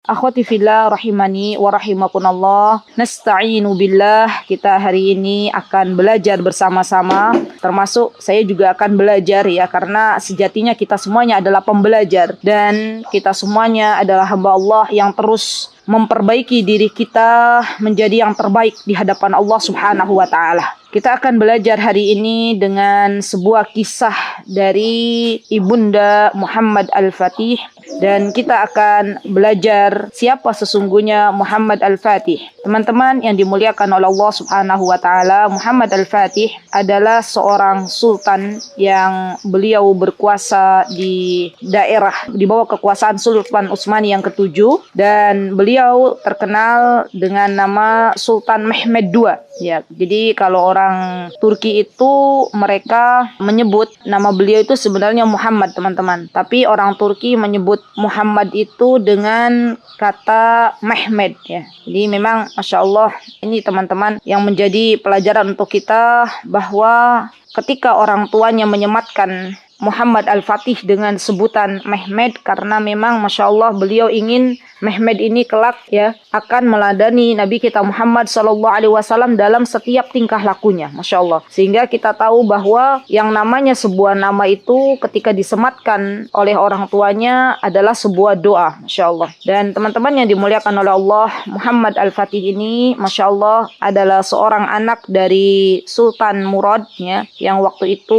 Akhwati fillah rahimani wa rahimakumullah. Nasta'inu billah. Kita hari ini akan belajar bersama-sama. Termasuk saya juga akan belajar ya, karena sejatinya kita semuanya adalah pembelajar dan kita semuanya adalah hamba Allah yang terus memperbaiki diri kita menjadi yang terbaik di hadapan Allah Subhanahu wa taala. Kita akan belajar hari ini dengan sebuah kisah dari Ibunda Muhammad Al-Fatih, dan kita akan belajar siapa sesungguhnya Muhammad Al-Fatih. Teman-teman yang dimuliakan oleh Allah Subhanahu wa taala, Muhammad Al-Fatih adalah seorang sultan yang beliau berkuasa di daerah di bawah kekuasaan Sultan Utsmani yang ke-7, dan beliau terkenal dengan nama Sultan Mehmed II. Ya, jadi kalau orang Turki itu mereka menyebut nama beliau itu sebenarnya Muhammad, teman-teman. Tapi orang Turki menyebut Muhammad itu dengan kata Mehmed ya. Jadi memang Masya Allah ini teman-teman yang menjadi pelajaran untuk kita, bahwa ketika orang tuanya menyematkan Muhammad Al-Fatih dengan sebutan Mehmed, karena memang Masya Allah beliau ingin Mehmed ini kelak ya akan meladani Nabi kita Muhammad SAW dalam setiap tingkah lakunya, Masya Allah. Sehingga kita tahu bahwa yang namanya sebuah nama itu ketika disematkan oleh orang tuanya adalah sebuah doa, Masya Allah. Dan teman-teman yang dimuliakan oleh Allah, Muhammad Al-Fatih ini Masya Allah adalah seorang anak dari Sultan Murad ya, yang waktu itu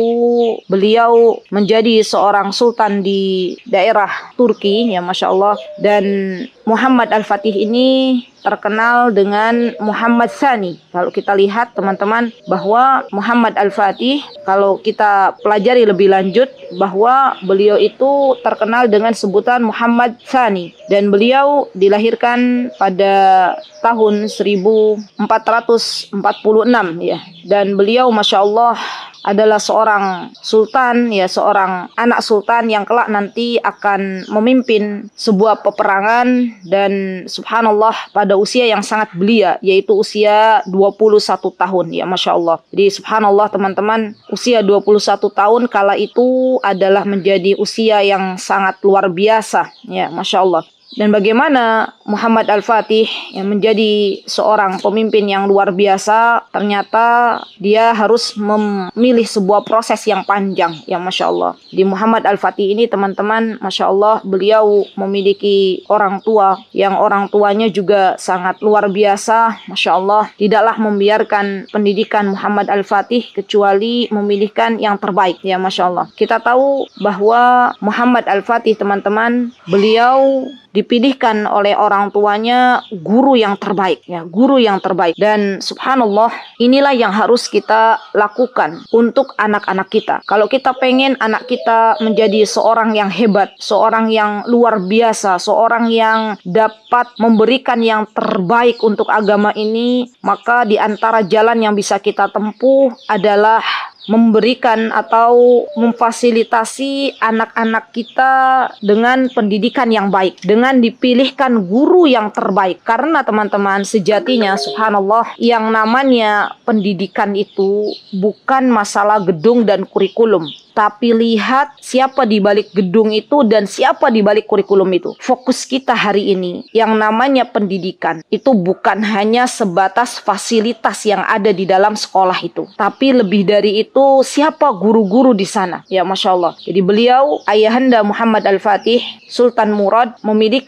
beliau menjadi seorang sultan di daerah Turki ya, Masya Allah. Dan Muhammad Al-Fatih ini terkenal dengan Muhammad Tsani. Kalau kita lihat teman-teman bahwa Muhammad Al-Fatih, kalau kita pelajari lebih lanjut, bahwa beliau itu terkenal dengan sebutan Muhammad Tsani, dan beliau dilahirkan pada tahun 1446 ya, dan beliau Masya Allah adalah seorang sultan ya, seorang anak sultan yang kelak nanti akan memimpin sebuah peperangan, dan subhanallah pada usia yang sangat belia, yaitu usia 21 tahun ya, Masya Allah. Jadi subhanallah teman-teman, usia 21 tahun kala itu adalah menjadi usia yang sangat luar biasa ya, Masya Allah. Dan bagaimana Muhammad Al-Fatih yang menjadi seorang pemimpin yang luar biasa, ternyata dia harus memilih sebuah proses yang panjang ya, Masya Allah. Di Muhammad Al-Fatih ini teman-teman, Masya Allah beliau memiliki orang tua yang orang tuanya juga sangat luar biasa, Masya Allah. Tidaklah membiarkan pendidikan Muhammad Al-Fatih kecuali memilihkan yang terbaik ya, Masya Allah. Kita tahu bahwa Muhammad Al-Fatih teman-teman, beliau dipilihkan oleh orang tuanya guru yang terbaik ya, guru yang terbaik. Dan subhanallah inilah yang harus kita lakukan untuk anak-anak kita. Kalau kita pengen anak kita menjadi seorang yang hebat, seorang yang luar biasa, seorang yang dapat memberikan yang terbaik untuk agama ini, maka di antara jalan yang bisa kita tempuh adalah memberikan atau memfasilitasi anak-anak kita dengan pendidikan yang baik, dengan dipilihkan guru yang terbaik. Karena teman-teman sejatinya subhanallah yang namanya pendidikan itu bukan masalah gedung dan kurikulum, tapi lihat siapa di balik gedung itu dan siapa di balik kurikulum itu. Fokus kita hari ini yang namanya pendidikan itu bukan hanya sebatas fasilitas yang ada di dalam sekolah itu, tapi lebih dari itu siapa guru-guru di sana ya, Masya Allah. Jadi beliau ayahanda Muhammad Al-Fatih Sultan Murad memiliki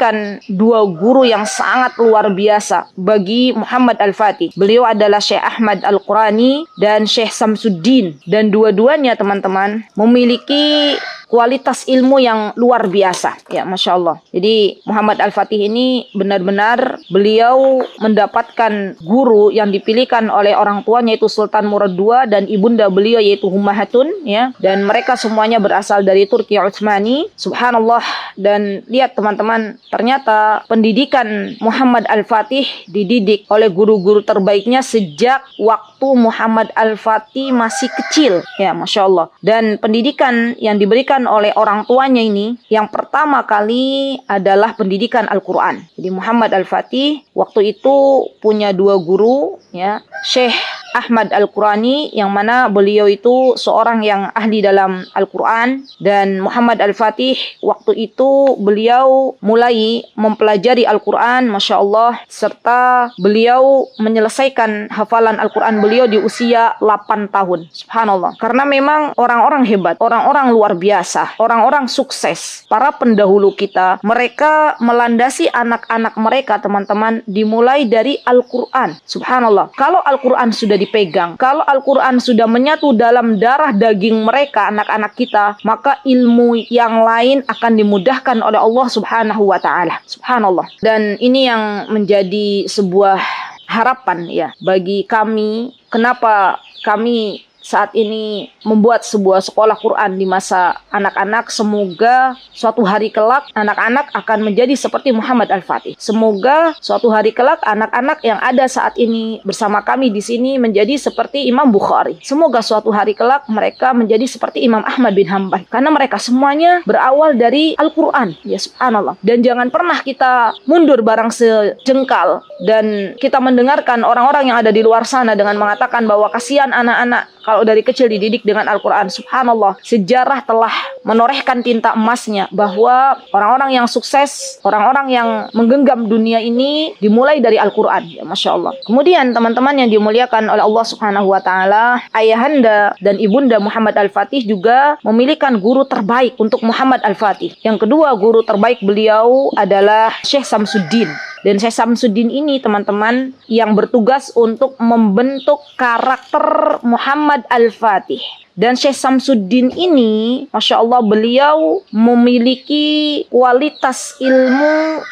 dua guru yang sangat luar biasa bagi Muhammad Al-Fatih. Beliau adalah Syekh Ahmad Al-Qurani dan Syekh Samsuddin, dan dua-duanya teman-teman memiliki kualitas ilmu yang luar biasa ya, Masya Allah. Jadi Muhammad Al-Fatih ini benar-benar beliau mendapatkan guru yang dipilihkan oleh orang tuanya yaitu Sultan Murad II dan ibunda beliau yaitu Hummahatun ya, dan mereka semuanya berasal dari Turki Utsmani, subhanallah. Dan lihat teman-teman, ternyata pendidikan Muhammad Al-Fatih dididik oleh guru-guru terbaiknya sejak waktu Muhammad Al-Fatih masih kecil ya, Masya Allah. Dan pendidikan yang diberikan oleh orang tuanya ini yang pertama kali adalah pendidikan Al-Quran. Jadi Muhammad Al-Fatih waktu itu punya dua guru ya, Syekh Ahmad Al-Qurani, yang mana beliau itu seorang yang ahli dalam Al-Quran. Dan Muhammad Al-Fatih, waktu itu beliau mulai mempelajari Al-Quran, Masya Allah, serta beliau menyelesaikan hafalan Al-Quran beliau di usia 8 tahun. Subhanallah. Karena memang orang-orang hebat, orang-orang luar biasa, orang-orang sukses, para pendahulu kita, mereka melandasi anak-anak mereka, teman-teman, dimulai dari Al-Quran. Subhanallah. Kalau Al-Quran sudah dipegang, kalau Al-Quran sudah menyatu dalam darah daging mereka, anak-anak kita, maka ilmu yang lain akan dimudahkan oleh Allah Subhanahu wa Ta'ala. Subhanallah. Dan ini yang menjadi sebuah harapan ya bagi kami. Kenapa kami saat ini membuat sebuah sekolah Quran di masa anak-anak? Semoga suatu hari kelak anak-anak akan menjadi seperti Muhammad Al-Fatih. Semoga suatu hari kelak anak-anak yang ada saat ini bersama kami di sini menjadi seperti Imam Bukhari. Semoga suatu hari kelak mereka menjadi seperti Imam Ahmad bin Hanbal. Karena mereka semuanya berawal dari Al-Quran. Ya subhanallah. Dan jangan pernah kita mundur barang sejengkal dan kita mendengarkan orang-orang yang ada di luar sana dengan mengatakan bahwa kasihan anak-anak kalau dari kecil dididik dengan Al-Quran. Subhanallah, sejarah telah menorehkan tinta emasnya bahwa orang-orang yang sukses, orang-orang yang menggenggam dunia ini dimulai dari Al-Quran. Ya, Masya Allah. Kemudian teman-teman yang dimuliakan oleh Allah Subhanahu wa Ta'ala, ayahanda dan ibunda Muhammad Al-Fatih juga memilihkan guru terbaik untuk Muhammad Al-Fatih. Yang kedua, guru terbaik beliau adalah Syekh Samsuddin. Dan Syekh Samsuddin ini, teman-teman, yang bertugas untuk membentuk karakter Muhammad Al-Fatih. Dan Syekh Samsuddin ini, Masya Allah, beliau memiliki kualitas ilmu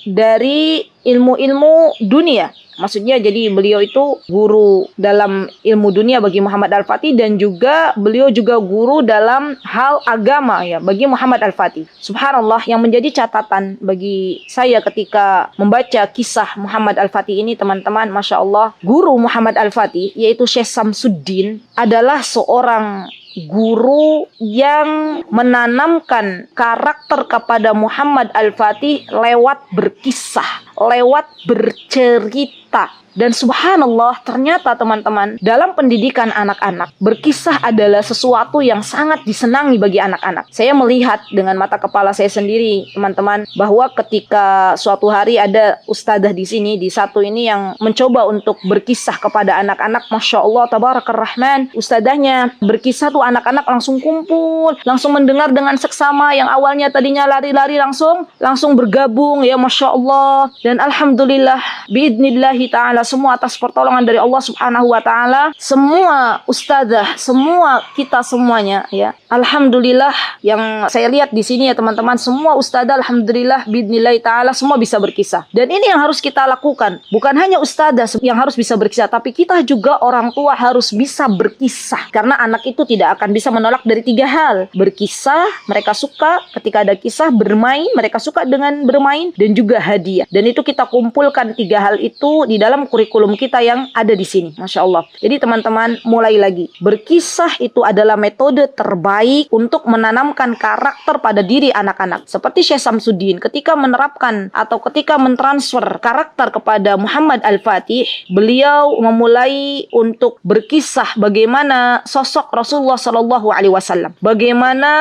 dari ilmu-ilmu dunia. Maksudnya jadi beliau itu guru dalam ilmu dunia bagi Muhammad Al-Fatih, dan juga beliau juga guru dalam hal agama ya bagi Muhammad Al-Fatih. Subhanallah, yang menjadi catatan bagi saya ketika membaca kisah Muhammad Al-Fatih ini, teman-teman, Masya Allah, guru Muhammad Al-Fatih yaitu Syekh Samsuddin adalah seorang guru yang menanamkan karakter kepada Muhammad Al-Fatih lewat berkisah, lewat bercerita. Dan subhanallah, ternyata teman-teman, dalam pendidikan anak-anak, berkisah adalah sesuatu yang sangat disenangi bagi anak-anak. Saya melihat dengan mata kepala saya sendiri, teman-teman, bahwa ketika suatu hari ada ustadzah di sini, di satu ini yang mencoba untuk berkisah kepada anak-anak, Masya Allah, Tabarakar Rahman, ustadzahnya berkisah tuh anak-anak langsung kumpul, langsung mendengar dengan seksama, yang awalnya tadinya lari-lari langsung bergabung, ya Masya Allah. Dan alhamdulillah, biidnillahi ta'ala, semua atas pertolongan dari Allah Subhanahu wa Ta'ala, semua ustadzah, semua kita semuanya ya, alhamdulillah, yang saya lihat di sini ya teman-teman, semua ustadzah alhamdulillah biidznillah ta'ala semua bisa berkisah. Dan ini yang harus kita lakukan, bukan hanya ustadzah yang harus bisa berkisah, tapi kita juga orang tua harus bisa berkisah. Karena anak itu tidak akan bisa menolak dari 3 hal: berkisah, mereka suka ketika ada kisah; bermain, mereka suka dengan bermain; dan juga hadiah. Dan itu kita kumpulkan 3 hal itu di dalam kurikulum kita yang ada di sini. Masya Allah. Jadi teman-teman, mulai lagi. Berkisah itu adalah metode terbaik untuk menanamkan karakter pada diri anak-anak. Seperti Syekh Samsuddin ketika menerapkan atau ketika mentransfer karakter kepada Muhammad Al-Fatih, beliau memulai untuk berkisah bagaimana sosok Rasulullah SAW, bagaimana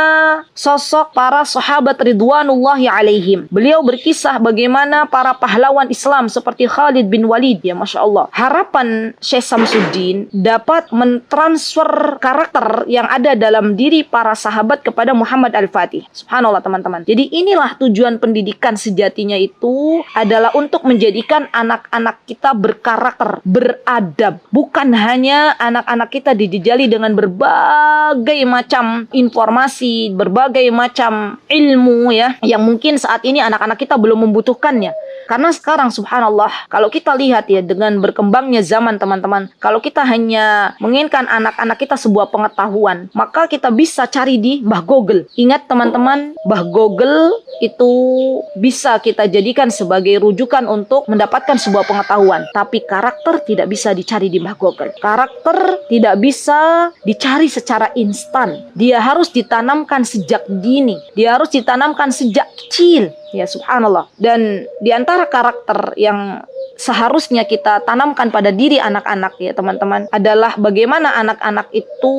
sosok para sahabat ridwanullahi alaihim. Beliau berkisah bagaimana para pahlawan Islam seperti Khalid bin Walid. Ya Masya Allah. Harapan Syekh Samsuddin dapat mentransfer karakter yang ada dalam diri para sahabat kepada Muhammad Al-Fatih. Subhanallah teman-teman. Jadi inilah tujuan pendidikan sejatinya, itu adalah untuk menjadikan anak-anak kita berkarakter, beradab. Bukan hanya anak-anak kita dijejali dengan berbagai macam informasi, berbagai macam ilmu ya, yang mungkin saat ini anak-anak kita belum membutuhkannya. Karena sekarang subhanallah, kalau kita lihat ya, dengan berkembangnya zaman teman-teman, kalau kita hanya menginginkan anak-anak kita sebuah pengetahuan, maka kita bisa cari di Mbah Google. Ingat teman-teman, Mbah Google itu bisa kita jadikan sebagai rujukan untuk mendapatkan sebuah pengetahuan. Tapi karakter tidak bisa dicari di Mbah Google. Karakter tidak bisa dicari secara instan. Dia harus ditanamkan sejak dini. Dia harus ditanamkan sejak kecil. Ya, subhanallah. Dan di antara karakter yang seharusnya kita tanamkan pada diri anak-anak ya teman-teman adalah bagaimana anak-anak itu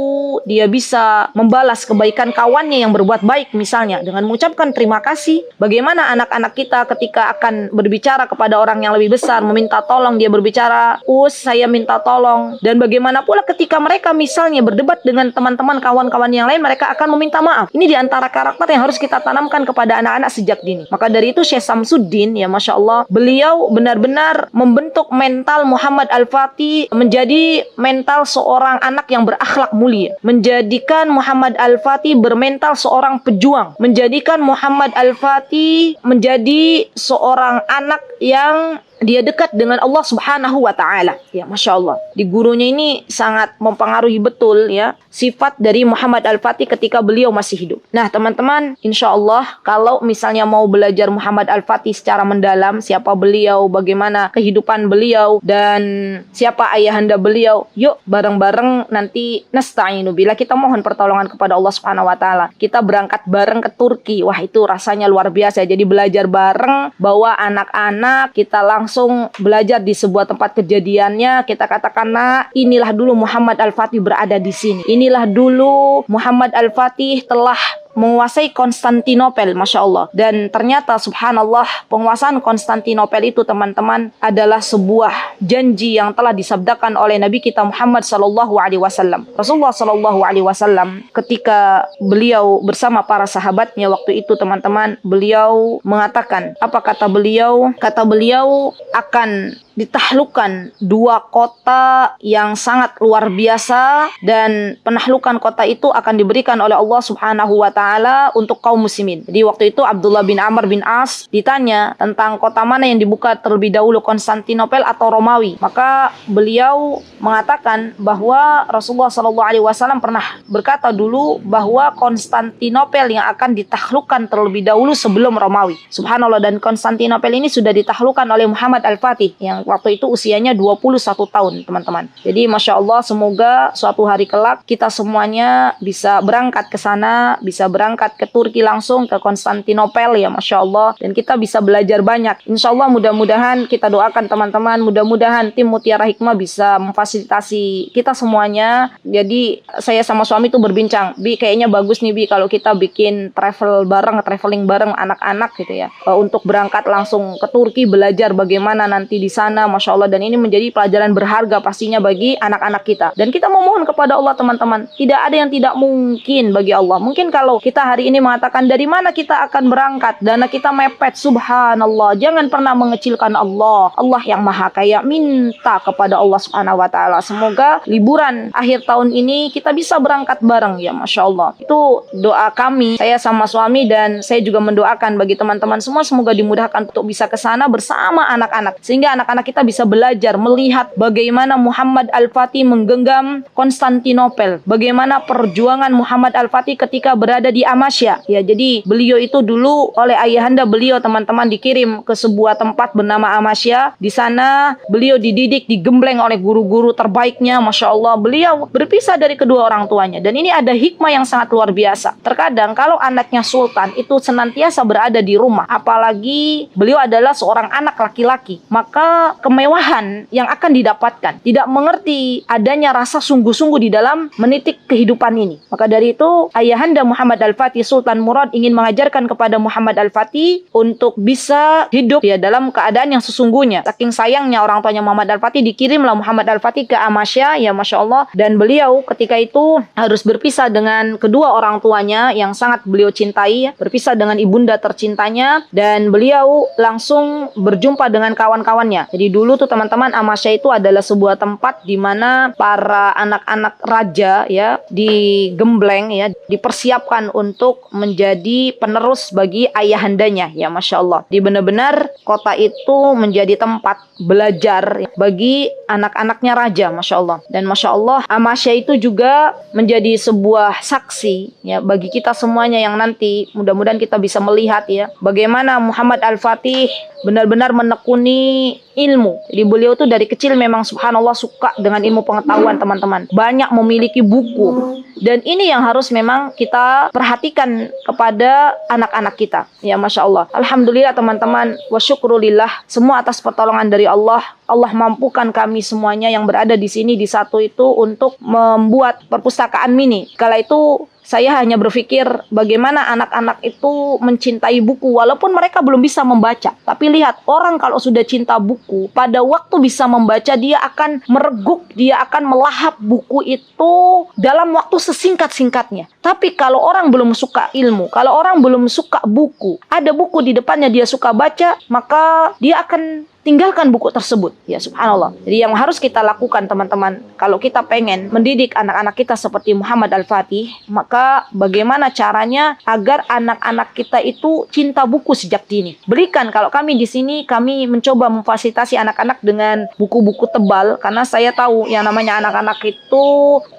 dia bisa membalas kebaikan kawannya yang berbuat baik, misalnya dengan mengucapkan terima kasih. Bagaimana anak-anak kita ketika akan berbicara kepada orang yang lebih besar, meminta tolong, dia berbicara, saya minta tolong. Dan bagaimana pula ketika mereka misalnya berdebat dengan teman-teman kawan-kawan yang lain, mereka akan meminta maaf. Ini di antara karakter yang harus kita tanamkan kepada anak-anak sejak dini. Maka dari itu Syekh Samsuddin ya Masya Allah, beliau benar-benar membentuk mental Muhammad Al-Fatih menjadi mental seorang anak yang berakhlak mulia, menjadikan Muhammad Al-Fatih bermental seorang pejuang, menjadikan Muhammad Al-Fatih menjadi seorang anak yang dia dekat dengan Allah Subhanahu wa Ta'ala. Ya, Masya Allah. Di gurunya ini sangat mempengaruhi betul ya sifat dari Muhammad Al-Fatih ketika beliau masih hidup. Nah, teman-teman, insya Allah kalau misalnya mau belajar Muhammad Al-Fatih secara mendalam, siapa beliau, bagaimana kehidupan beliau, dan siapa ayahanda beliau, yuk bareng-bareng nanti nasta'inu billah, kita mohon pertolongan kepada Allah Subhanahu wa Ta'ala. Kita berangkat bareng ke Turki. Wah, itu rasanya luar biasa. Jadi belajar bareng, bawa anak-anak, kita langsung belajar di sebuah tempat kejadiannya. Kita katakan, nah inilah dulu Muhammad Al-Fatih berada di sini. Inilah dulu Muhammad Al-Fatih telah menguasai Konstantinopel, Masya Allah. Dan ternyata subhanallah, penguasaan Konstantinopel itu teman-teman adalah sebuah janji yang telah disabdakan oleh Nabi kita Muhammad Sallallahu Alaihi Wasallam. Rasulullah Sallallahu Alaihi Wasallam ketika beliau bersama para sahabatnya waktu itu teman-teman, beliau mengatakan, apa kata beliau? Kata beliau akan ditaklukkan dua kota yang sangat luar biasa, dan penaklukan kota itu akan diberikan oleh Allah Subhanahu wa Ta'ala untuk kaum muslimin. Jadi waktu itu Abdullah bin Amr bin As ditanya tentang kota mana yang dibuka terlebih dahulu, Konstantinopel atau Romawi. Maka beliau mengatakan bahwa Rasulullah SAW pernah berkata dulu bahwa Konstantinopel yang akan ditaklukkan terlebih dahulu sebelum Romawi. Subhanallah, dan Konstantinopel ini sudah ditaklukkan oleh Muhammad Al-Fatih yang waktu itu usianya 21 tahun teman-teman. Jadi Masya Allah, semoga suatu hari kelak kita semuanya bisa berangkat ke sana, bisa berangkat ke Turki langsung, ke Konstantinopel ya Masya Allah, dan kita bisa belajar banyak. Insya Allah mudah-mudahan kita doakan teman-teman, mudah-mudahan tim Mutiara Hikmah bisa memfasilitasi kita semuanya. Jadi saya sama suami tuh berbincang, Bi kayaknya bagus nih Bi kalau kita bikin traveling bareng anak-anak gitu ya, untuk berangkat langsung ke Turki, belajar bagaimana nanti di sana, Masya Allah. Dan ini menjadi pelajaran berharga pastinya bagi anak-anak kita. Dan kita memohon kepada Allah teman-teman, tidak ada yang tidak mungkin bagi Allah. Mungkin kalau kita hari ini mengatakan dari mana kita akan berangkat, dana kita mepet, subhanallah, jangan pernah mengecilkan Allah. Allah yang maha kaya, minta kepada Allah Subhanahu wa Ta'ala semoga liburan akhir tahun ini kita bisa berangkat bareng ya Masya Allah. Itu doa kami, saya sama suami, dan saya juga mendoakan bagi teman-teman semua semoga dimudahkan untuk bisa ke sana bersama anak-anak, sehingga anak-anak kita bisa belajar melihat bagaimana Muhammad Al-Fatih menggenggam Konstantinopel, bagaimana perjuangan Muhammad Al-Fatih ketika berada di Amasya ya. Jadi beliau itu dulu oleh ayahanda beliau teman-teman dikirim ke sebuah tempat bernama Amasya. Di sana beliau dididik, digembleng oleh guru-guru terbaiknya, Masya Allah. Beliau berpisah dari kedua orang tuanya, dan ini ada hikmah yang sangat luar biasa. Terkadang kalau anaknya sultan itu senantiasa berada di rumah, apalagi beliau adalah seorang anak laki-laki, maka kemewahan yang akan didapatkan tidak mengerti adanya rasa sungguh-sungguh di dalam menitik kehidupan ini. Maka dari itu ayahanda Muhammad Al-Fatih Sultan Murad ingin mengajarkan kepada Muhammad Al-Fatih untuk bisa hidup ya dalam keadaan yang sesungguhnya. Saking sayangnya orang tuanya Muhammad Al-Fatih, dikirimlah Muhammad Al-Fatih ke Amasya ya Masya Allah. Dan beliau ketika itu harus berpisah dengan kedua orang tuanya yang sangat beliau cintai, berpisah dengan ibunda tercintanya, dan beliau langsung berjumpa dengan kawan-kawannya. Jadi dulu tuh teman-teman, Amasya itu adalah sebuah tempat di mana para anak-anak raja ya digembleng ya, dipersiapkan untuk menjadi penerus bagi ayahandanya ya Masya Allah. Di benar-benar kota itu menjadi tempat belajar bagi anak-anaknya raja, Masya Allah. Dan Masya Allah, Amasya itu juga menjadi sebuah saksi ya bagi kita semuanya yang nanti mudah-mudahan kita bisa melihat ya bagaimana Muhammad Al-Fatih benar-benar menekuni ilmu. Jadi beliau tuh dari kecil memang subhanallah suka dengan ilmu pengetahuan, teman-teman. Banyak memiliki buku. Dan ini yang harus memang kita perhatikan kepada anak-anak kita. Ya Masya Allah. Alhamdulillah teman-teman. Wa syukrulillah. Semua atas pertolongan dari Allah. Allah mampukan kami semuanya yang berada di sini di satu itu untuk membuat perpustakaan mini. Kala itu saya hanya berpikir bagaimana anak-anak itu mencintai buku walaupun mereka belum bisa membaca. Tapi lihat, orang kalau sudah cinta buku, pada waktu bisa membaca dia akan mereguk, dia akan melahap buku itu dalam waktu sesingkat-singkatnya. Tapi kalau orang belum suka ilmu, kalau orang belum suka buku, ada buku di depannya dia suka baca, maka dia akan tinggalkan buku tersebut. Ya subhanallah. Jadi yang harus kita lakukan teman-teman, kalau kita pengen mendidik anak-anak kita seperti Muhammad Al-Fatih, maka bagaimana caranya agar anak-anak kita itu cinta buku sejak dini. Berikan, kalau kami di sini, kami mencoba memfasilitasi anak-anak dengan buku-buku tebal, karena saya tahu yang namanya anak-anak itu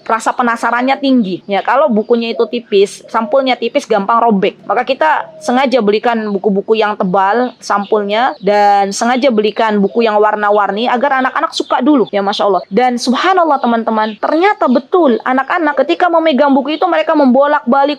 rasa penasarannya tinggi. Ya, kalau bukunya itu tipis, sampulnya tipis, gampang robek. Maka kita sengaja belikan buku-buku yang tebal sampulnya, dan sengaja belikan buku yang warna-warni agar anak-anak suka dulu. Ya Masya Allah. Dan subhanallah teman-teman, ternyata betul anak-anak ketika memegang buku itu mereka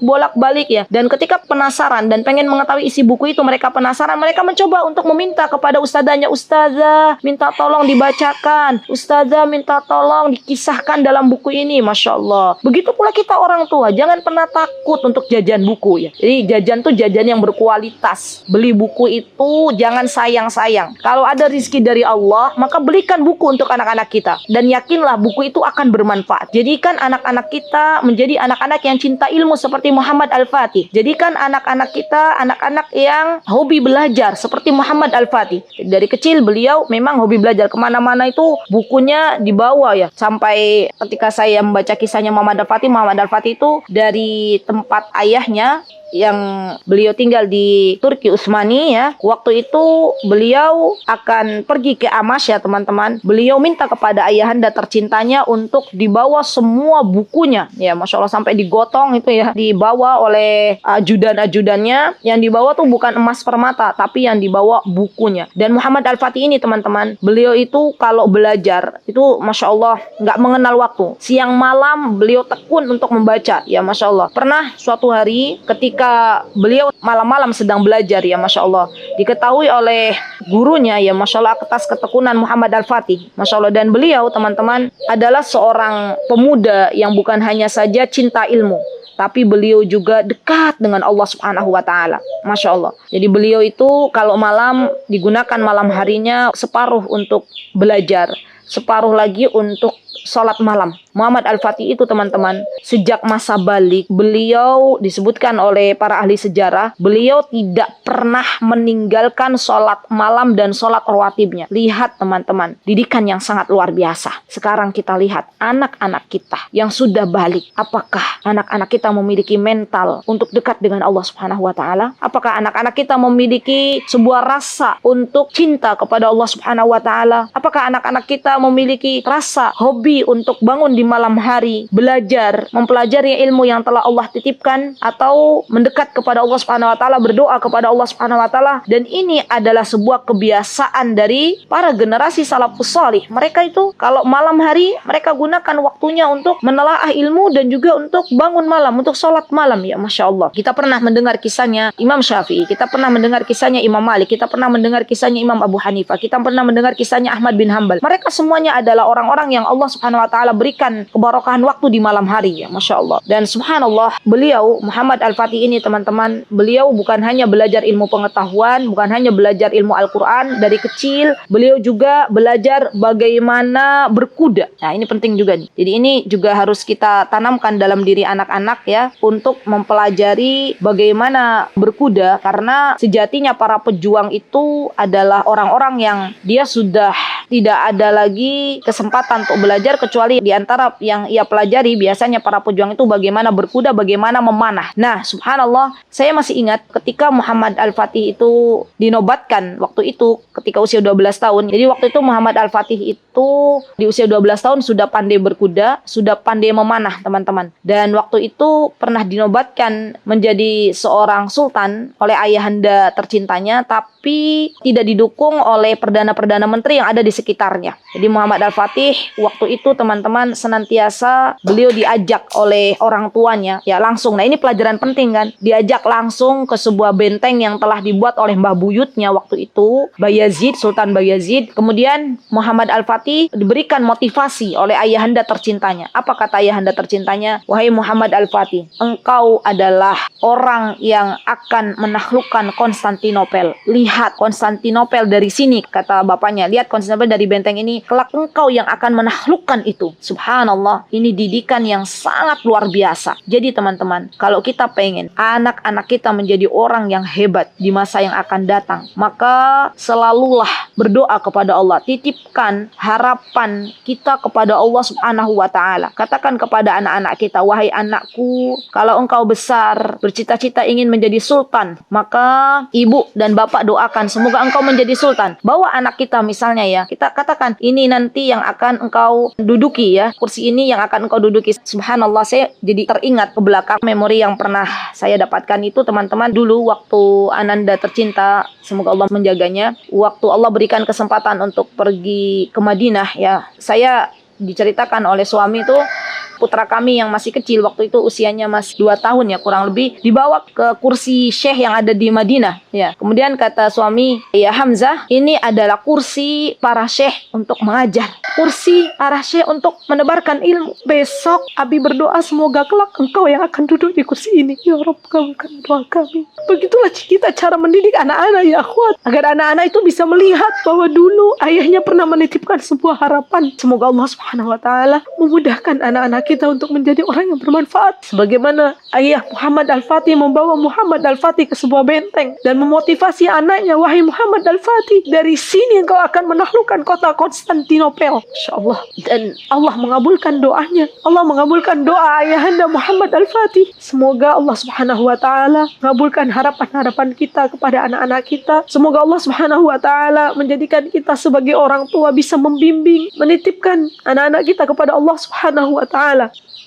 bolak-balik ya. Dan ketika penasaran dan pengen mengetahui isi buku itu, mereka penasaran, mereka mencoba untuk meminta kepada ustazahnya, "Ustazah, minta tolong dibacakan. Ustazah, minta tolong dikisahkan dalam buku ini." Masya Allah. Begitu pula kita orang tua, jangan pernah takut untuk jajan buku ya. Jadi jajan tuh jajan yang berkualitas. Beli buku itu jangan sayang-sayang. Kalau ada rizki dari Allah, maka belikan buku untuk anak-anak kita. Dan yakinlah buku itu akan bermanfaat. Jadikan anak-anak kita menjadi anak-anak yang cinta ilmu seperti Muhammad Al-Fatih. Jadikan anak-anak kita anak-anak yang hobi belajar seperti Muhammad Al-Fatih. Dari kecil beliau memang hobi belajar. Kemana-mana itu bukunya dibawa ya. Sampai ketika saya membaca kisahnya Muhammad Al-Fatih itu dari tempat ayahnya yang beliau tinggal di Turki Utsmani ya. Waktu itu beliau akan pergi ke Amas ya teman-teman. Beliau minta kepada ayahanda tercintanya untuk dibawa semua bukunya. Ya Masya Allah, sampai digotong itu ya. Dibawa oleh ajudan-ajudannya. Yang dibawa tuh bukan emas permata, tapi yang dibawa bukunya. Dan Muhammad Al-Fatih ini teman-teman, beliau itu kalau belajar itu Masya Allah nggak mengenal waktu. Siang malam beliau tekun untuk membaca. Ya Masya Allah. Pernah suatu hari ketika beliau malam-malam sedang belajar ya Masya Allah, diketahui oleh gurunya ya Masya Allah atas ketekunan Muhammad Al-Fatih Masya Allah. Dan beliau teman-teman adalah seorang pemuda yang bukan hanya saja cinta ilmu, tapi beliau juga dekat dengan Allah Subhanahu wa Ta'ala. Masya Allah. Jadi beliau itu kalau malam digunakan malam harinya separuh untuk belajar, separuh lagi untuk sholat malam. Muhammad Al-Fatih itu teman-teman, sejak masa balik, beliau disebutkan oleh para ahli sejarah, beliau tidak pernah meninggalkan sholat malam dan sholat rawatibnya. Lihat teman-teman, didikan yang sangat luar biasa. Sekarang kita lihat anak-anak kita yang sudah balik. Apakah anak-anak kita memiliki mental untuk dekat dengan Allah Subhanahu wa Ta'ala? Apakah anak-anak kita memiliki sebuah rasa untuk cinta kepada Allah Subhanahu wa Ta'ala? Apakah anak-anak kita memiliki rasa hobi untuk bangun di malam hari, belajar, mempelajari ilmu yang telah Allah titipkan, atau mendekat kepada Allah Subhanahu wa Ta'ala, berdoa kepada Allah Subhanahu wa Ta'ala? Dan ini adalah sebuah kebiasaan dari para generasi salafus salih. Mereka itu kalau malam hari mereka gunakan waktunya untuk menelaah ilmu dan juga untuk bangun malam, untuk sholat malam. Ya Masya Allah. Kita pernah mendengar kisahnya Imam Syafi'i, kita pernah mendengar kisahnya Imam Malik, kita pernah mendengar kisahnya Imam Abu Hanifah, kita pernah mendengar kisahnya Ahmad bin Hanbal. Mereka semuanya adalah orang-orang yang Allah Subhanahu wa Ta'ala berikan keberkahan waktu di malam hari ya Masya Allah. Dan subhanallah, beliau Muhammad Al-Fatih ini teman-teman, beliau bukan hanya belajar ilmu pengetahuan, bukan hanya belajar ilmu Al-Quran dari kecil, beliau juga belajar bagaimana berkuda. Nah ini penting juga nih. Jadi ini juga harus kita tanamkan dalam diri anak-anak ya, untuk mempelajari bagaimana berkuda, karena sejatinya para pejuang itu adalah orang-orang yang dia sudah tidak ada lagi lagi kesempatan untuk belajar kecuali di antara yang ia pelajari biasanya para pejuang itu bagaimana berkuda, bagaimana memanah. Nah, subhanallah, saya masih ingat ketika Muhammad Al-Fatih itu dinobatkan waktu itu ketika usia 12 tahun. Jadi waktu itu Muhammad Al-Fatih itu di usia 12 tahun sudah pandai berkuda, sudah pandai memanah, teman-teman. Dan waktu itu pernah dinobatkan menjadi seorang sultan oleh ayahanda tercintanya, tapi tidak didukung oleh perdana-perdana menteri yang ada di sekitarnya. Jadi Muhammad Al-Fatih waktu itu, teman-teman, senantiasa beliau diajak oleh orang tuanya ya langsung. Nah, ini pelajaran penting kan, diajak langsung ke sebuah benteng yang telah dibuat oleh mbah buyutnya waktu itu, Bayazid, Sultan Bayazid. Kemudian Muhammad Al-Fatih diberikan motivasi oleh ayahanda tercintanya. Apa kata ayahanda tercintanya? Wahai Muhammad Al-Fatih, engkau adalah orang yang akan menaklukkan Konstantinopel. Lihat Konstantinopel dari sini, kata bapaknya. Lihat Konstantinopel dari benteng ini, kelak engkau yang akan menaklukkan itu. Subhanallah, ini didikan yang sangat luar biasa. Jadi teman-teman, kalau kita pengen anak-anak kita menjadi orang yang hebat di masa yang akan datang, maka selalulah berdoa kepada Allah. Titipkan harapan kita kepada Allah Subhanahu wa ta'ala. Katakan kepada anak-anak kita, wahai anakku, kalau engkau besar bercita-cita ingin menjadi sultan, maka ibu dan bapak doakan semoga engkau menjadi sultan. Bawa anak kita misalnya ya, kita katakan ini nanti yang akan engkau duduki ya, kursi ini yang akan engkau duduki. Subhanallah, saya jadi teringat ke belakang memori yang pernah saya dapatkan itu, teman-teman. Dulu waktu ananda tercinta, semoga Allah menjaganya, waktu Allah berikan kesempatan untuk pergi ke Madinah ya, saya diceritakan oleh suami itu, putra kami yang masih kecil waktu itu usianya masih 2 tahun ya kurang lebih, dibawa ke kursi syekh yang ada di Madinah ya. Kemudian kata suami, ya Hamzah, ini adalah kursi para syekh untuk mengajar, kursi para syekh untuk menebarkan ilmu. Besok Abi berdoa semoga kelak engkau yang akan duduk di kursi ini. Ya Rabb, kabulkan doa kami. Begitulah kita cara mendidik anak-anak ya akhwat, agar anak-anak itu bisa melihat bahwa dulu ayahnya pernah menitipkan sebuah harapan. Semoga Allah Subhanahu wa ta'ala memudahkan anak-anak kita untuk menjadi orang yang bermanfaat. Sebagaimana ayah Muhammad Al-Fatih membawa Muhammad Al-Fatih ke sebuah benteng dan memotivasi anaknya, wahai Muhammad Al-Fatih, dari sini engkau akan menaklukkan kota Konstantinopel. InsyaAllah. Dan Allah mengabulkan doanya. Allah mengabulkan doa ayahanda Muhammad Al-Fatih. Semoga Allah Subhanahu wa ta'ala mengabulkan harapan-harapan kita kepada anak-anak kita. Semoga Allah Subhanahu wa ta'ala menjadikan kita sebagai orang tua bisa membimbing, menitipkan anak-anak kita kepada Allah Subhanahu wa ta'ala.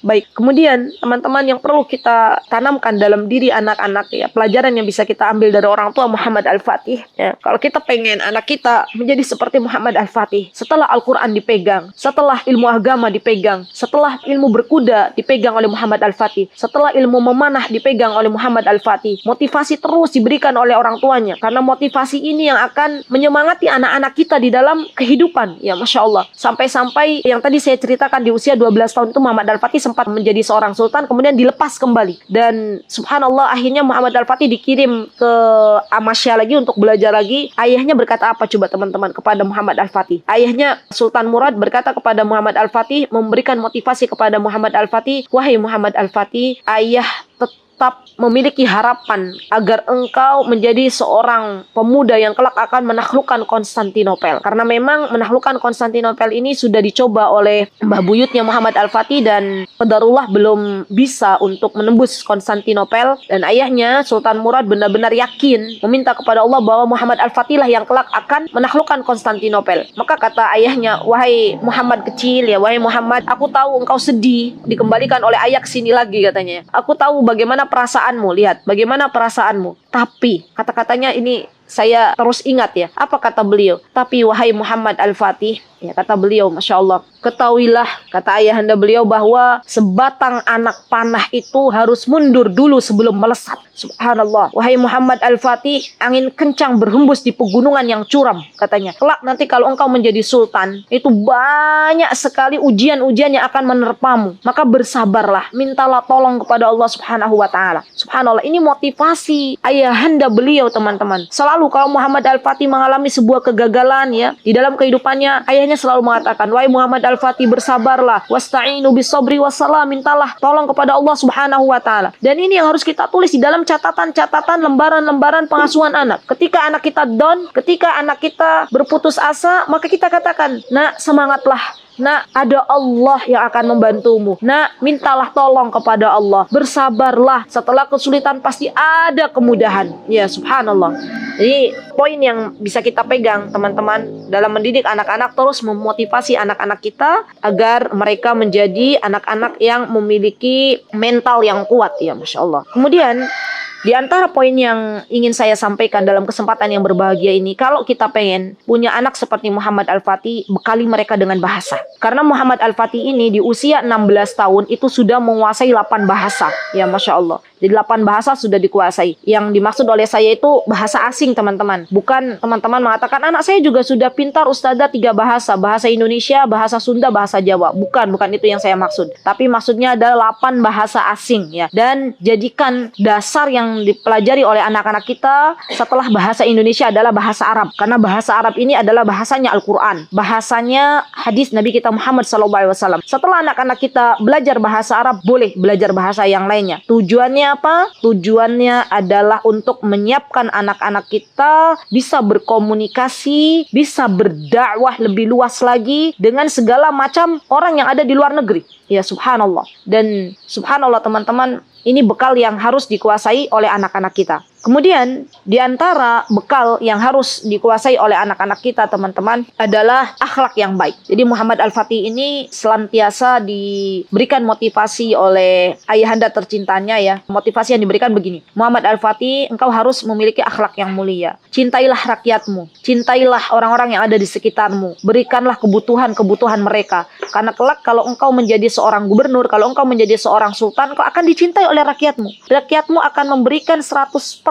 Baik, kemudian teman-teman yang perlu kita tanamkan dalam diri anak-anak ya, pelajaran yang bisa kita ambil dari orang tua Muhammad Al-Fatih ya. Kalau kita pengen anak kita menjadi seperti Muhammad Al-Fatih, setelah Al-Quran dipegang, setelah ilmu agama dipegang, setelah ilmu berkuda dipegang oleh Muhammad Al-Fatih, setelah ilmu memanah dipegang oleh Muhammad Al-Fatih, motivasi terus diberikan oleh orang tuanya, karena motivasi ini yang akan menyemangati anak-anak kita di dalam kehidupan ya, Masya Allah. Sampai-sampai yang tadi saya ceritakan, di usia 12 tahun itu Muhammad Al-Fatih sempat menjadi seorang sultan, kemudian dilepas kembali. Dan subhanallah, akhirnya Muhammad Al-Fatih dikirim ke Amasya lagi untuk belajar lagi. Ayahnya berkata apa coba teman-teman kepada Muhammad Al-Fatih? Ayahnya Sultan Murad berkata kepada Muhammad Al-Fatih, memberikan motivasi kepada Muhammad Al-Fatih, wahai Muhammad Al-Fatih, ayah tetap memiliki harapan agar engkau menjadi seorang pemuda yang kelak akan menaklukkan Konstantinopel. Karena memang menaklukkan Konstantinopel ini sudah dicoba oleh mbah buyutnya Muhammad Al-Fatih dan qadarullah belum bisa untuk menembus Konstantinopel. Dan ayahnya Sultan Murad benar-benar yakin meminta kepada Allah bahwa Muhammad Al-Fatih lah yang kelak akan menaklukkan Konstantinopel. Maka kata ayahnya, wahai Muhammad kecil ya, wahai Muhammad, aku tahu engkau sedih dikembalikan oleh ayah ke sini lagi katanya. Aku tahu bagaimana perasaanmu, lihat bagaimana perasaanmu. Tapi kata-katanya ini saya terus ingat ya. Apa kata beliau? Tapi wahai Muhammad Al-Fatih, ya kata beliau, Masya Allah, ketahuilah, kata ayahanda beliau, bahwa sebatang anak panah itu harus mundur dulu sebelum melesat. Subhanallah. Wahai Muhammad Al-Fatih, angin kencang berhembus di pegunungan yang curam, katanya. Kelak nanti kalau engkau menjadi sultan, itu banyak sekali ujian-ujian yang akan menerpamu. Maka bersabarlah, mintalah tolong kepada Allah Subhanahu wa ta'ala. Subhanallah, ini motivasi ayahanda beliau, teman-teman. Selalu kalau Muhammad Al-Fatih mengalami sebuah kegagalan ya di dalam kehidupannya, ayahnya ayahnya selalu mengatakan, wahai Muhammad Al-Fatih, bersabarlah, wasta'inu bis-sabri wassalam, mintalah tolong kepada Allah Subhanahu wa taala. Dan ini yang harus kita tulis di dalam catatan-catatan lembaran-lembaran pengasuhan anak. Ketika anak kita down, ketika anak kita berputus asa, maka kita katakan, "Nak, semangatlah. Nak, ada Allah yang akan membantumu. Nak, mintalah tolong kepada Allah. Bersabarlah. Setelah kesulitan pasti ada kemudahan." Ya, subhanallah. Jadi, poin yang bisa kita pegang, teman-teman, dalam mendidik anak-anak, terus memotivasi anak-anak kita agar mereka menjadi anak-anak yang memiliki mental yang kuat. Ya, Masya Allah. Kemudian, di antara poin yang ingin saya sampaikan dalam kesempatan yang berbahagia ini, kalau kita pengen punya anak seperti Muhammad Al-Fatih, bekali mereka dengan bahasa. Karena Muhammad Al-Fatih ini di usia 16 tahun itu sudah menguasai 8 bahasa. Ya, Masya Allah. Jadi 8 bahasa sudah dikuasai. Yang dimaksud oleh saya itu bahasa asing, teman-teman. Bukan teman-teman mengatakan, anak saya juga sudah pintar ustazah 3 bahasa. Bahasa Indonesia, bahasa Sunda, bahasa Jawa. Bukan itu yang saya maksud. Tapi maksudnya adalah 8 bahasa asing. Ya. Dan jadikan dasar yang dipelajari oleh anak-anak kita setelah bahasa Indonesia adalah bahasa Arab. Karena bahasa Arab ini adalah bahasanya Al-Quran. Bahasanya hadis Nabi kita Muhammad SAW. Setelah anak-anak kita belajar bahasa Arab, boleh belajar bahasa yang lainnya. Tujuannya apa? Tujuannya adalah untuk menyiapkan anak-anak kita bisa berkomunikasi, bisa berdakwah lebih luas lagi dengan segala macam orang yang ada di luar negeri. Ya, subhanallah. Dan subhanallah, teman-teman, ini bekal yang harus dikuasai oleh anak-anak kita. Kemudian, di antara bekal yang harus dikuasai oleh anak-anak kita, teman-teman, adalah akhlak yang baik. Jadi Muhammad Al-Fatih ini senantiasa diberikan motivasi oleh ayahanda tercintanya, ya. Motivasi yang diberikan begini. Muhammad Al-Fatih, engkau harus memiliki akhlak yang mulia. Cintailah rakyatmu. Cintailah orang-orang yang ada di sekitarmu. Berikanlah kebutuhan-kebutuhan mereka. Karena kelak kalau engkau menjadi seorang gubernur, kalau engkau menjadi seorang sultan, engkau akan dicintai oleh rakyatmu. Rakyatmu akan memberikan 100%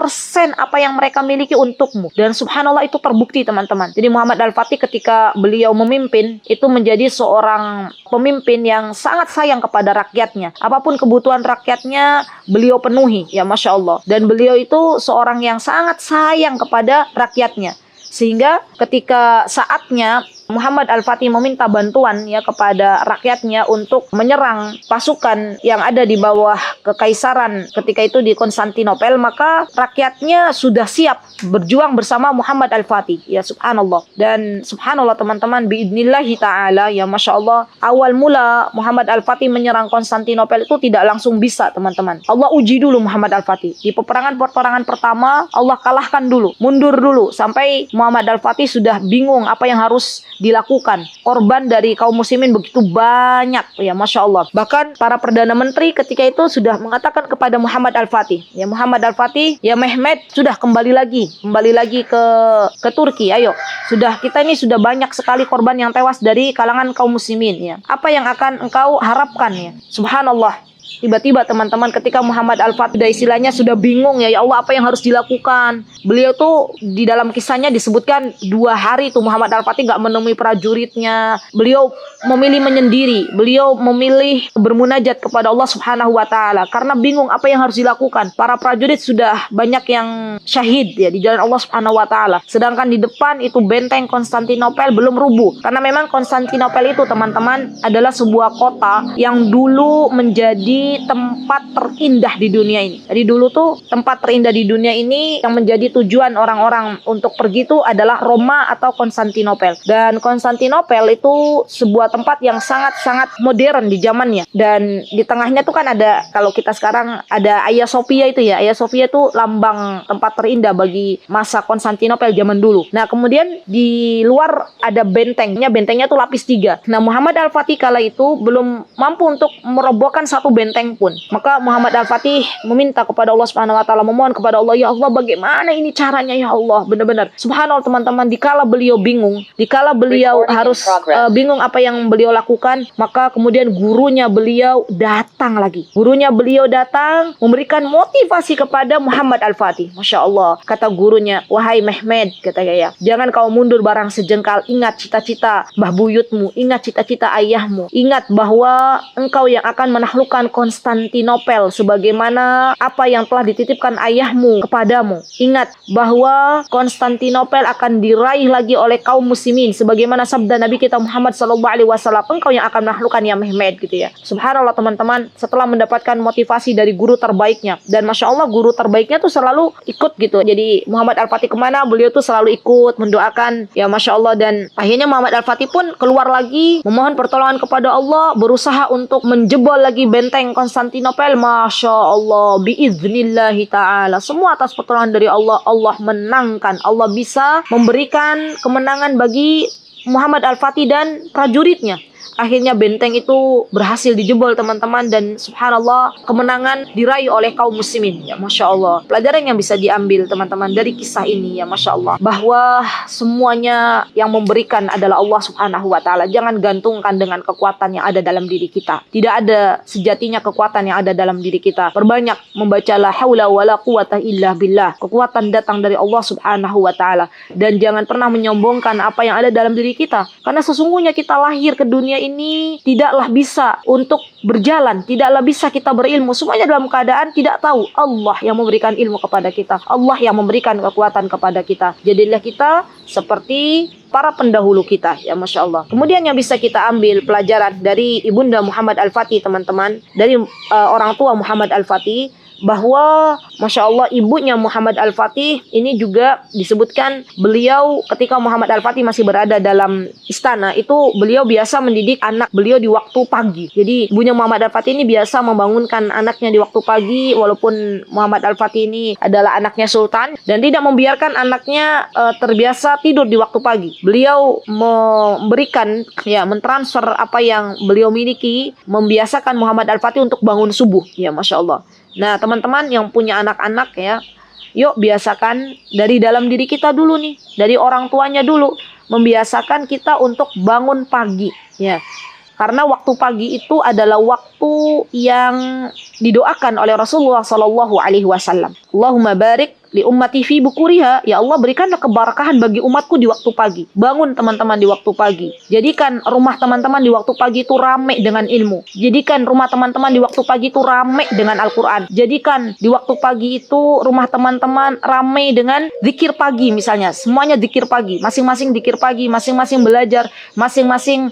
apa yang mereka miliki untukmu. Dan subhanallah itu terbukti, teman-teman. Jadi Muhammad Al-Fatih ketika beliau memimpin, itu menjadi seorang pemimpin yang sangat sayang kepada rakyatnya. Apapun kebutuhan rakyatnya, beliau penuhi. Ya, Masya Allah. Dan beliau itu seorang yang sangat sayang kepada rakyatnya. Sehingga ketika saatnya Muhammad Al-Fatih meminta bantuan ya kepada rakyatnya untuk menyerang pasukan yang ada di bawah kekaisaran ketika itu di Konstantinopel, maka rakyatnya sudah siap berjuang bersama Muhammad Al-Fatih. Ya, subhanallah. Dan subhanallah, teman-teman, biidnillahi ta'ala, ya Masya Allah, awal mula Muhammad Al-Fatih menyerang Konstantinopel itu tidak langsung bisa, teman-teman. Allah uji dulu Muhammad Al-Fatih. Di peperangan pertama, Allah kalahkan dulu, mundur dulu, sampai Muhammad Al-Fatih sudah bingung apa yang harus dilakukan. Korban dari kaum muslimin begitu banyak, ya Masya Allah. Bahkan para Perdana Menteri ketika itu sudah mengatakan kepada Muhammad Al-Fatih, ya Muhammad Al-Fatih, ya Mehmet, sudah kembali lagi ke Turki, ayo. Kita ini sudah banyak sekali korban yang tewas dari kalangan kaum muslimin, ya. Apa yang akan engkau harapkan, ya? Subhanallah. Tiba-tiba, teman-teman, ketika Muhammad Al-Fatih istilahnya sudah bingung, ya Allah, apa yang harus dilakukan. Beliau tuh di dalam kisahnya disebutkan 2 hari tuh Muhammad Al-Fatih gak menemui prajuritnya. Beliau memilih menyendiri. Beliau memilih bermunajat kepada Allah Subhanahu wa taala karena bingung apa yang harus dilakukan. Para prajurit sudah banyak yang syahid ya di jalan Allah Subhanahu wa taala. Sedangkan di depan itu benteng Konstantinopel belum rubuh. Karena memang Konstantinopel itu, teman-teman, adalah sebuah kota yang dulu menjadi tempat terindah di dunia ini. Jadi dulu tuh tempat terindah di dunia ini yang menjadi tujuan orang-orang untuk pergi itu adalah Roma atau Konstantinopel. Dan Konstantinopel itu sebuah tempat yang sangat-sangat modern di zamannya. Dan di tengahnya tuh kan ada, kalau kita sekarang ada Hagia Sophia itu ya. Hagia Sophia itu lambang tempat terindah bagi masa Konstantinopel zaman dulu. Nah, kemudian di luar ada bentengnya tuh lapis 3. Nah, Muhammad Al-Fatih kala itu belum mampu untuk merobohkan satu benteng pun. Maka Muhammad Al-Fatih meminta kepada Allah Subhanahu wa taala, memohon kepada Allah, ya Allah, bagaimana ini caranya ya Allah? Benar-benar subhanallah, teman-teman, dikala beliau bingung, dikala beliau harus bingung apa yang beliau lakukan, maka kemudian gurunya beliau datang lagi. Gurunya beliau datang memberikan motivasi kepada Muhammad Al-Fatih. Masya Allah, kata gurunya, wahai Mehmet, katanya, ya, jangan kau mundur barang sejengkal. Ingat cita-cita mbah buyutmu, ingat cita-cita ayahmu, ingat bahwa engkau yang akan menaklukkan Konstantinopel sebagaimana apa yang telah dititipkan ayahmu kepadamu. Ingat bahwa Konstantinopel akan diraih lagi oleh kaum muslimin sebagaimana sabda Nabi kita Muhammad SAW, engkau yang akan menaklukkan ya Mehmed gitu ya. Subhanallah teman-teman, setelah mendapatkan motivasi dari guru terbaiknya, dan Masya Allah guru terbaiknya tuh selalu ikut gitu. Jadi Muhammad Al-Fatih kemana beliau tuh selalu ikut mendoakan ya Masya Allah. Dan akhirnya Muhammad Al-Fatih pun keluar lagi memohon pertolongan kepada Allah, berusaha untuk menjebol lagi benteng Konstantinopel. Masya Allah, biiznillahi ta'ala, semua atas pertolongan dari Allah. Allah menangkan, Allah bisa memberikan kemenangan bagi Muhammad Al-Fatih dan prajuritnya. Akhirnya benteng itu berhasil dijebol teman-teman, dan subhanallah kemenangan diraih oleh kaum muslimin ya Masya Allah. Pelajaran yang bisa diambil teman-teman dari kisah ini ya Masya Allah, bahwa semuanya yang memberikan adalah Allah subhanahu wa ta'ala. Jangan gantungkan dengan kekuatan yang ada dalam diri kita. Tidak ada sejatinya kekuatan yang ada dalam diri kita. Perbanyak membaca la haula wala quwata illa billah. Kekuatan datang dari Allah subhanahu wa ta'ala. Dan jangan pernah menyombongkan apa yang ada dalam diri kita, karena sesungguhnya kita lahir ke dunia ini tidaklah bisa untuk berjalan, tidaklah bisa kita berilmu, semuanya dalam keadaan tidak tahu. Allah yang memberikan ilmu kepada kita, Allah yang memberikan kekuatan kepada kita. Jadilah kita seperti para pendahulu kita ya Masya Allah. Kemudian yang bisa kita ambil pelajaran dari ibunda Muhammad Al-Fatih teman-teman, dari orang tua Muhammad Al-Fatih, bahwa Masya Allah ibunya Muhammad Al-Fatih ini juga disebutkan beliau ketika Muhammad Al-Fatih masih berada dalam istana itu beliau biasa mendidik anak beliau di waktu pagi. Jadi ibunya Muhammad Al-Fatih ini biasa membangunkan anaknya di waktu pagi, walaupun Muhammad Al-Fatih ini adalah anaknya sultan, dan tidak membiarkan anaknya terbiasa tidur di waktu pagi. Beliau memberikan ya mentransfer apa yang beliau miliki, membiasakan Muhammad Al-Fatih untuk bangun subuh ya Masya Allah. Nah teman-teman yang punya anak-anak ya, yuk biasakan dari dalam diri kita dulu nih, dari orang tuanya dulu, membiasakan kita untuk bangun pagi ya. Karena waktu pagi itu adalah waktu yang didoakan oleh Rasulullah SAW. Allahumma barik li ummati fi bukuriha. Ya Allah, berikanlah keberkahan bagi umatku di waktu pagi. Bangun teman-teman di waktu pagi. Jadikan rumah teman-teman di waktu pagi itu ramai dengan ilmu. Jadikan rumah teman-teman di waktu pagi itu ramai dengan Al-Quran. Jadikan di waktu pagi itu rumah teman-teman ramai dengan zikir pagi misalnya. Semuanya zikir pagi. Masing-masing zikir pagi. Masing-masing belajar. Masing-masing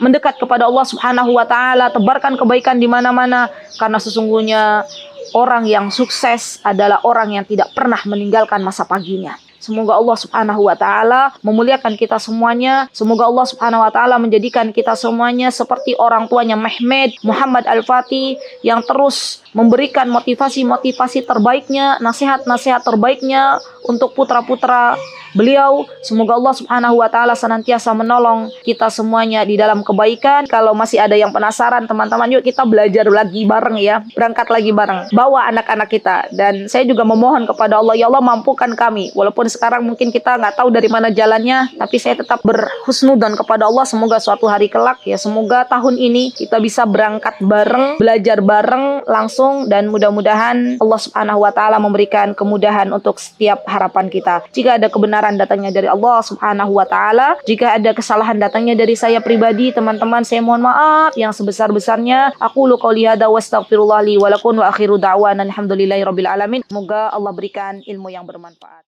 mendekat kepada Allah Subhanahu wa taala, tebarkan kebaikan di mana-mana, karena sesungguhnya orang yang sukses adalah orang yang tidak pernah meninggalkan masa paginya. Semoga Allah Subhanahu wa taala memuliakan kita semuanya. Semoga Allah Subhanahu wa taala menjadikan kita semuanya seperti orang tuanya Mehmed Muhammad Al-Fatih yang terus memberikan motivasi-motivasi terbaiknya, nasihat-nasihat terbaiknya untuk putra-putra beliau. Semoga Allah Subhanahu wa taala senantiasa menolong kita semuanya di dalam kebaikan. Kalau masih ada yang penasaran teman-teman, yuk kita belajar lagi bareng ya. Berangkat lagi bareng. Bawa anak-anak kita. Dan saya juga memohon kepada Allah, ya Allah mampukan kami. Walaupun sekarang mungkin kita nggak tahu dari mana jalannya, tapi saya tetap berhusnudzon kepada Allah. Semoga suatu hari kelak ya, semoga tahun ini kita bisa berangkat bareng, belajar bareng langsung, dan mudah-mudahan Allah Subhanahu wa taala memberikan kemudahan untuk setiap harapan kita. Jika ada kebenaran datangnya dari Allah Subhanahu wa taala, jika ada kesalahan datangnya dari saya pribadi, teman-teman saya mohon maaf yang sebesar-besarnya. Aqulu qouli hadza wa astaghfirullah li wa lakum wa akhiru da'wana alhamdulillahirabbil alamin. Semoga Allah berikan ilmu yang bermanfaat.